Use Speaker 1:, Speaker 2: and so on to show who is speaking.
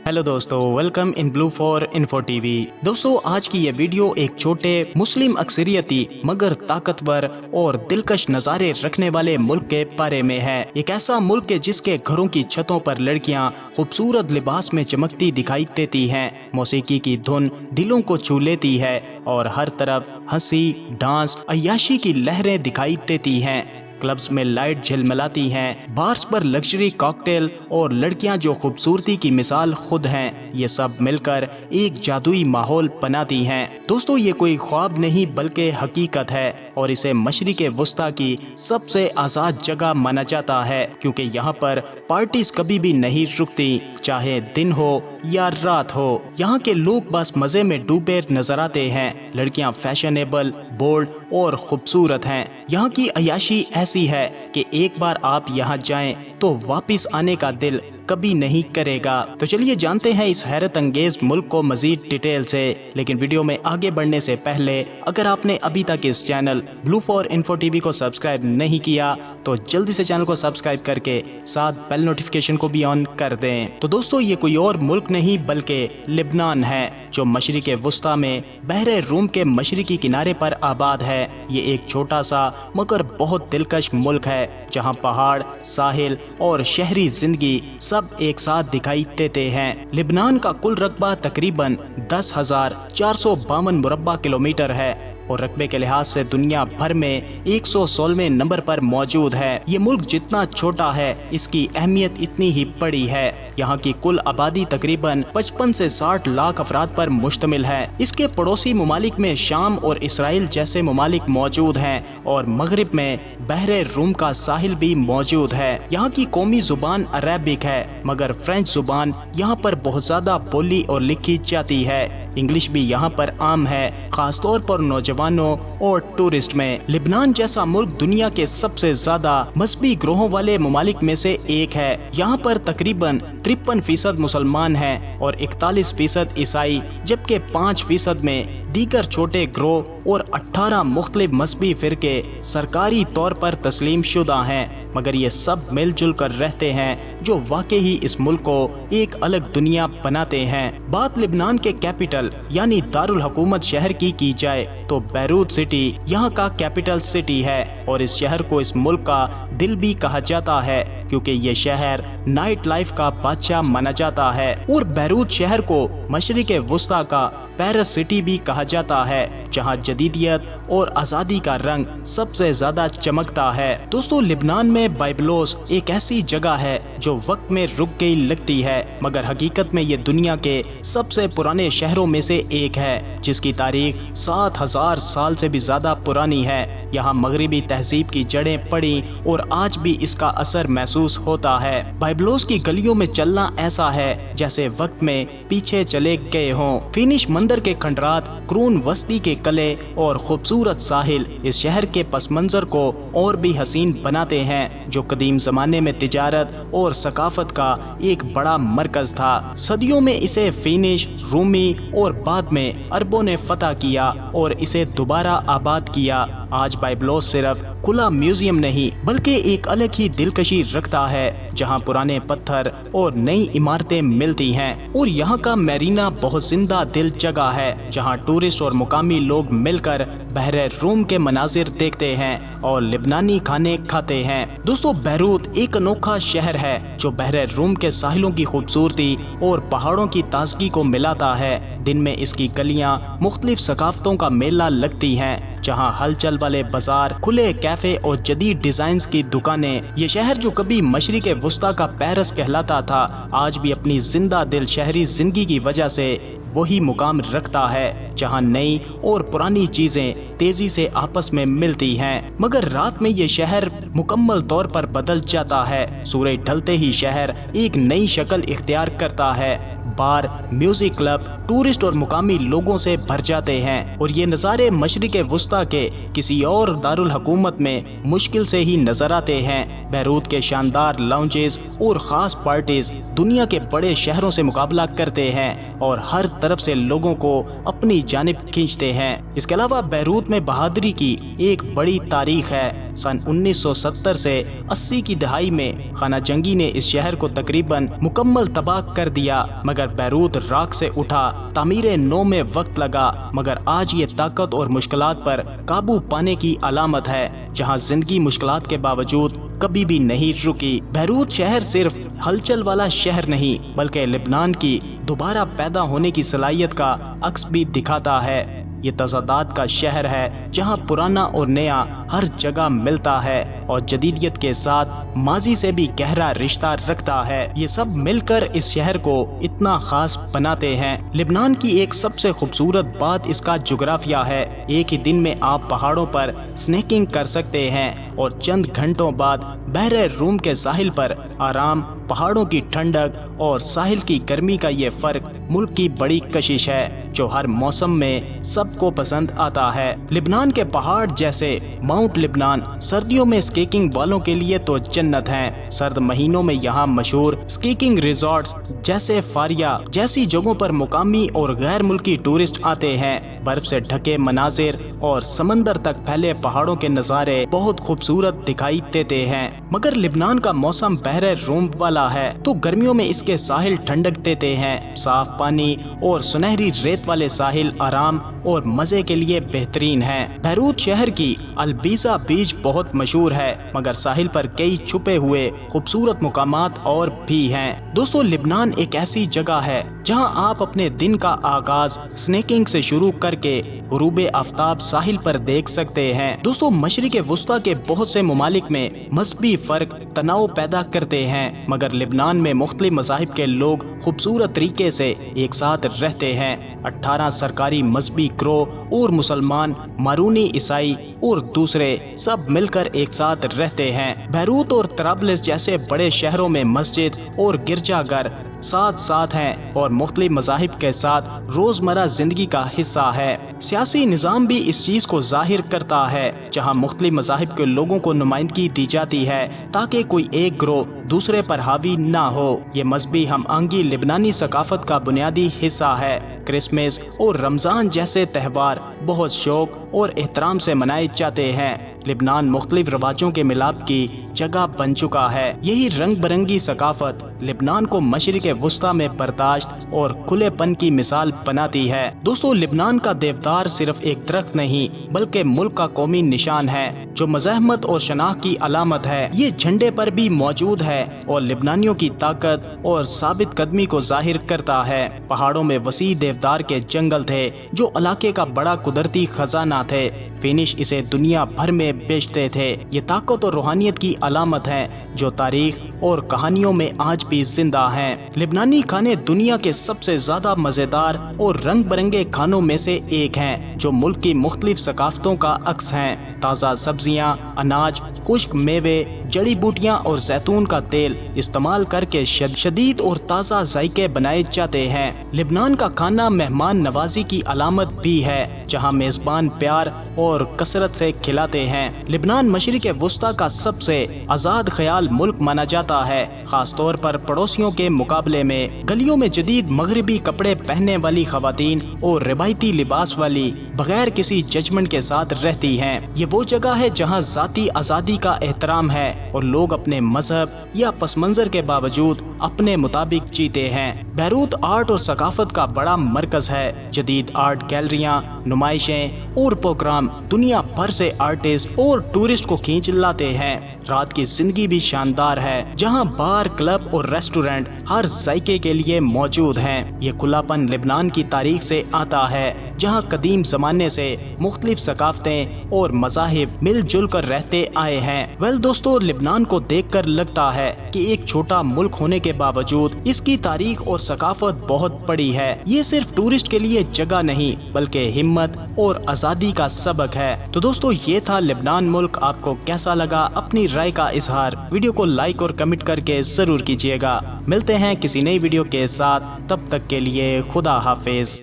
Speaker 1: Hello दोस्तों, welcome in blue for info TV. दोस्तों, आज की ये वीडियो एक छोटे मुस्लिम अक्सरियती मगर ताकतवर और दिलकश नज़ारे रखने वाले मुल्क के बारे में है। एक ऐसा मुल्क है जिसके घरों की छतों पर लड़कियां खूबसूरत लिबास में चमकती दिखाई देती हैं। मौसीकी की धुन दिलों को छू लेती है और हर तरफ हंसी, डांस, अय्याशी की लहरें दिखाई देती हैं। क्लब्स में लाइट झिलमिलाती हैं, बार्स पर लग्जरी कॉकटेल और लड़कियां जो खूबसूरती की मिसाल खुद हैं, ये सब मिलकर एक जादुई माहौल बनाती हैं। दोस्तों, ये कोई ख्वाब नहीं बल्कि हकीकत है और इसे मशरिक़े वुस्ता की सबसे आज़ाद जगह माना जाता है, क्योंकि यहाँ पर पार्टीज कभी भी नहीं रुकती, चाहे दिन हो या रात हो। यहाँ के लोग बस मजे में डूबे नजर आते हैं। लड़कियाँ फैशनेबल, बोल्ड और खूबसूरत हैं। यहाँ की अय्याशी ऐसी है कि एक बार आप यहाँ जाएं तो वापस आने का दिल कभी नहीं करेगा। तो चलिए जानते हैं इस हैरत अंगेज मुल्क को मजीद डिटेल से। लेकिन वीडियो में आगे बढ़ने से पहले अगर आपने अभी तक इस channel blue for info TV को सब्सक्राइब नहीं किया तो जल्दी से चैनल को सब्सक्राइब करके साथ बेल नोटिफिकेशन को भी ऑन कर दें। तो दोस्तों, ये कोई और मुल्क नहीं बल्कि लिबनान है, जो मशरिक़े वुस्ता में बहरे रूम के मशरिकी किनारे पर आबाद है। ये एक छोटा सा मगर बहुत दिलकश मुल्क है, जहाँ पहाड़, साहिल और शहरी जिंदगी सब एक साथ दिखाई देते हैं। लिबनान का कुल रकबा तकरीबन 10,452 मुरब्बा किलोमीटर है और रकबे के लिहाज से दुनिया भर में 116वें नंबर पर मौजूद है। ये मुल्क जितना छोटा है, इसकी अहमियत इतनी ही बड़ी है। यहाँ की कुल आबादी तकरीबन 55 से 60 लाख अफराद पर मुश्तमिल है। इसके पड़ोसी ममालिक में शाम और इसराइल जैसे ममालिक मौजूद हैं और मगरिब में बहरे रूम का साहिल भी मौजूद है। यहाँ की कौमी जुबान अरेबिक है, मगर फ्रेंच जुबान यहाँ पर बहुत ज्यादा बोली और लिखी जाती है। इंग्लिश भी यहाँ पर आम है, खासतौर पर नौजवानों और टूरिस्ट में। लिबनान जैसा मुल्क दुनिया के सबसे ज्यादा मजहबी ग्रोहों वाले ममालिक में से एक है। यहाँ पर तकरीबन 53% मुसलमान हैं और 41% ईसाई, जबकि 5% में दीगर छोटे ग्रोह और 18 मुख्तलिफ मजहबी फिरके सरकारी तौर पर तस्लीम शुदा हैं। मगर ये सब मिलजुल कर रहते हैं, जो वाकई ही इस मुल्क को एक अलग दुनिया बनाते हैं। बात लिबनान के कैपिटल यानी दारुल हुकूमत शहर की जाए तो बैरूत सिटी यहाँ का कैपिटल सिटी है और इस शहर को इस मुल्क का दिल भी कहा जाता है, क्योंकि ये शहर नाइट लाइफ का बादशाह माना जाता है। और बैरूत शहर को मशरिक़े वुस्ता का पेरिस सिटी भी कहा जाता है, जहाँ जदीदियत और आज़ादी का रंग सबसे ज्यादा चमकता है। दोस्तों, लिबनान में बाइबलोस एक ऐसी जगह है जो वक्त में रुक गई लगती है, मगर हकीकत में ये दुनिया के सबसे पुराने शहरों में से एक है, जिसकी तारीख 7,000 साल से भी ज्यादा पुरानी है। यहाँ मगरिबी तहजीब की जड़ें पड़ी और आज भी इसका असर महसूस होता है। बाइबलोस की गलियों में चलना ऐसा है जैसे वक्त में पीछे चले गए हों। फिनिश मंदिर के खंडरात, क्रून वस्ती के कले और खूबसूरत साहिल इस शहर के पस मंजर को और भी हसीन बनाते हैं, जो कदीम जमाने में तिजारत और सकाफत का एक बड़ा मरकज था। सदियों में इसे फिनिश, रूमी और बाद में अरबों ने फतह किया और इसे दोबारा आबाद किया। आज बाइबलोस सिर्फ खुला म्यूजियम नहीं बल्कि एक अलग ही दिलकशी रखता है, जहां पुराने पत्थर और नई इमारतें मिलती हैं। और यहाँ का मैरीना बहुत जिंदा दिल जगह है, जहां टूरिस्ट और मुकामी लोग मिलकर बहरे रूम के मनाजिर देखते हैं और लिबनानी खाने खाते हैं। दोस्तों, बैरूत एक अनोखा शहर है जो बहरे रूम के साहिलों की खूबसूरती और पहाड़ों की ताजगी को मिलाता है। दिन में इसकी गलियां मुख्तलिफ सकाफतों का मेला लगती हैं, जहां हलचल वाले बाजार, खुले कैफे और जदीद डिजाइन की दुकानें। ये शहर जो कभी मशरिक़े वुस्ता का पेरिस कहलाता था, आज भी अपनी जिंदा दिल शहरी जिंदगी की वजह से वही मुकाम रखता है, जहां नई और पुरानी चीजें तेजी से आपस में मिलती हैं। मगर रात में ये शहर मुकम्मल तौर पर बदल जाता है। सूरज ढलते ही शहर एक नई शक्ल इख्तियार करता है। बार, म्यूजिक क्लब, टूरिस्ट और मुकामी लोगों से भर जाते हैं और ये नज़ारे मशरिक़े वुस्ता के किसी और दारुल हुकूमत में मुश्किल से ही नजर आते हैं। बैरूत के शानदार लाउंजेस और ख़ास पार्टीज दुनिया के बड़े शहरों से मुकाबला करते हैं और हर तरफ से लोगों को अपनी जानिब खींचते हैं। इसके अलावा बैरूत में बहादुरी की एक बड़ी तारीख है, सन 1970 سے 80 کی دہائی میں خانہ جنگی نے اس شہر کو تقریباً مکمل تباہ کر دیا، مگر بیروت راکھ سے اٹھا۔ تعمیر نو میں وقت لگا، مگر آج یہ طاقت اور مشکلات پر قابو پانے کی علامت ہے، جہاں زندگی مشکلات کے باوجود کبھی بھی نہیں رکی۔ بیروت شہر صرف ہلچل والا شہر نہیں، بلکہ لبنان کی دوبارہ پیدا ہونے کی صلاحیت کا عکس بھی دکھاتا ہے۔ یہ تضادات کا شہر ہے، جہاں پرانا اور نیا ہر جگہ ملتا ہے اور جدیدیت کے ساتھ ماضی سے بھی گہرا رشتہ رکھتا ہے۔ یہ سب مل کر اس شہر کو اتنا خاص بناتے ہیں۔ لبنان کی ایک سب سے خوبصورت بات اس کا جغرافیہ ہے۔ ایک ہی دن میں آپ پہاڑوں پر سنیکنگ کر سکتے ہیں اور چند گھنٹوں بعد بحر روم کے ساحل پر آرام۔ پہاڑوں کی ٹھنڈک اور ساحل کی گرمی کا یہ فرق ملک کی بڑی کشش ہے، جو ہر موسم میں سب کو پسند آتا ہے۔ لبنان کے پہاڑ جیسے ماؤنٹ لبنان سردیوں میں اسکیئنگ والوں کے لیے تو جنت ہیں۔ سرد مہینوں میں یہاں مشہور اسکیئنگ ریزارٹس جیسے فاریا جیسی جگہوں پر مقامی اور غیر ملکی ٹورسٹ آتے ہیں۔ برف سے ڈھکے مناظر اور سمندر تک پھیلے پہاڑوں کے نظارے بہت خوبصورت دکھائی دیتے ہیں۔ مگر لبنان کا موسم بحر روم والا ہے، تو گرمیوں میں اس کے ساحل ٹھنڈک دیتے ہیں۔ صاف پانی اور سنہری ریت والے ساحل آرام اور مزے کے لیے بہترین ہیں۔ بیروت شہر کی البیزا بیچ بہت مشہور ہے، مگر ساحل پر کئی چھپے ہوئے خوبصورت مقامات اور بھی ہیں۔ دوستو، لبنان ایک ایسی جگہ ہے جہاں آپ اپنے دن کا آغاز سنیکنگ سے شروع کر کے غروب آفتاب ساحل پر دیکھ سکتے ہیں۔ دوستو، مشرق وسطیٰ کے بہت سے ممالک میں مذہبی فرق تناؤ پیدا کرتے ہیں، مگر لبنان میں مختلف مذاہب کے لوگ خوبصورت طریقے سے ایک ساتھ رہتے ہیں۔ 18 سرکاری مذہبی گروہ اور مسلمان، مارونی، عیسائی اور دوسرے سب مل کر ایک ساتھ رہتے ہیں۔ بیروت اور طرابلس جیسے بڑے شہروں میں مسجد اور گرجا گھر ساتھ ہیں اور مختلف مذاہب کے ساتھ روزمرہ زندگی کا حصہ ہے۔ سیاسی نظام بھی اس چیز کو ظاہر کرتا ہے، جہاں مختلف مذاہب کے لوگوں کو نمائندگی دی جاتی ہے تاکہ کوئی ایک گروہ دوسرے پر حاوی نہ ہو۔ یہ مذہبی ہم آہنگی لبنانی ثقافت کا بنیادی حصہ ہے۔ کرسمس اور رمضان جیسے تہوار بہت شوق اور احترام سے منائے جاتے ہیں۔ لبنان مختلف رواجوں کے ملاپ کی جگہ بن چکا ہے۔ یہی رنگ برنگی ثقافت لبنان کو مشرق وسطیٰ میں برداشت اور کھلے پن کی مثال بناتی ہے۔ دوستو، لبنان کا دیودار صرف ایک درخت نہیں، بلکہ ملک کا قومی نشان ہے، جو مزاحمت اور شناخت کی علامت ہے۔ یہ جھنڈے پر بھی موجود ہے اور لبنانیوں کی طاقت اور ثابت قدمی کو ظاہر کرتا ہے۔ پہاڑوں میں وسیع دیودار کے جنگل تھے، جو علاقے کا بڑا قدرتی خزانہ تھے۔ فینش اسے دنیا بھر میں بیچتے تھے۔ یہ طاقت اور روحانیت کی علامت ہے، جو تاریخ اور کہانیوں میں آج بھی زندہ ہیں۔ لبنانی کھانے دنیا کے سب سے زیادہ مزیدار اور رنگ برنگے کھانوں میں سے ایک ہیں، جو ملک کی مختلف ثقافتوں کا عکس ہیں۔ تازہ سبزیاں، اناج، خشک میوے، جڑی بوٹیاں اور زیتون کا تیل استعمال کر کے شدید اور تازہ ذائقے بنائے جاتے ہیں۔ لبنان کا کھانا مہمان نوازی کی علامت بھی ہے، جہاں میزبان پیار اور کثرت سے کھلاتے ہیں۔ لبنان مشرق وسطیٰ کا سب سے آزاد خیال ملک مانا جاتا ہے، خاص طور پر پڑوسیوں کے مقابلے میں۔ گلیوں میں جدید مغربی کپڑے پہننے والی خواتین اور روایتی لباس والی بغیر کسی ججمنٹ کے ساتھ رہتی ہیں۔ یہ وہ جگہ ہے جہاں ذاتی آزادی کا احترام ہے اور لوگ اپنے مذہب یا پس منظر کے باوجود اپنے مطابق جیتے ہیں۔ بیروت آرٹ اور ثقافت کا بڑا مرکز ہے۔ جدید آرٹ گیلریاں، نمائشیں اور پروگرام دنیا بھر سے آرٹسٹ اور ٹورسٹ کو کھینچ لاتے ہیں۔ رات کی زندگی بھی شاندار ہے، جہاں بار، کلب اور ریسٹورنٹ ہر ذائقے کے لیے موجود ہیں۔ یہ کھلا پن لبنان کی تاریخ سے آتا ہے، جہاں قدیم زمانے سے مختلف ثقافتیں اور مذاہب مل جل کر رہتے آئے ہیں۔ دوستو، لبنان کو دیکھ کر لگتا ہے کہ ایک چھوٹا ملک ہونے کے باوجود اس کی تاریخ اور ثقافت بہت بڑی ہے۔ یہ صرف ٹورسٹ کے لیے جگہ نہیں، بلکہ ہمت اور آزادی کا سبق ہے۔ تو دوستو، یہ تھا لبنان ملک۔ آپ کو کیسا لگا؟ اپنی رائے کا اظہار ویڈیو کو لائک اور کمنٹ کر کے ضرور کیجیے گا۔ ملتے ہیں کسی نئی ویڈیو کے ساتھ، تب تک کے لیے خدا حافظ۔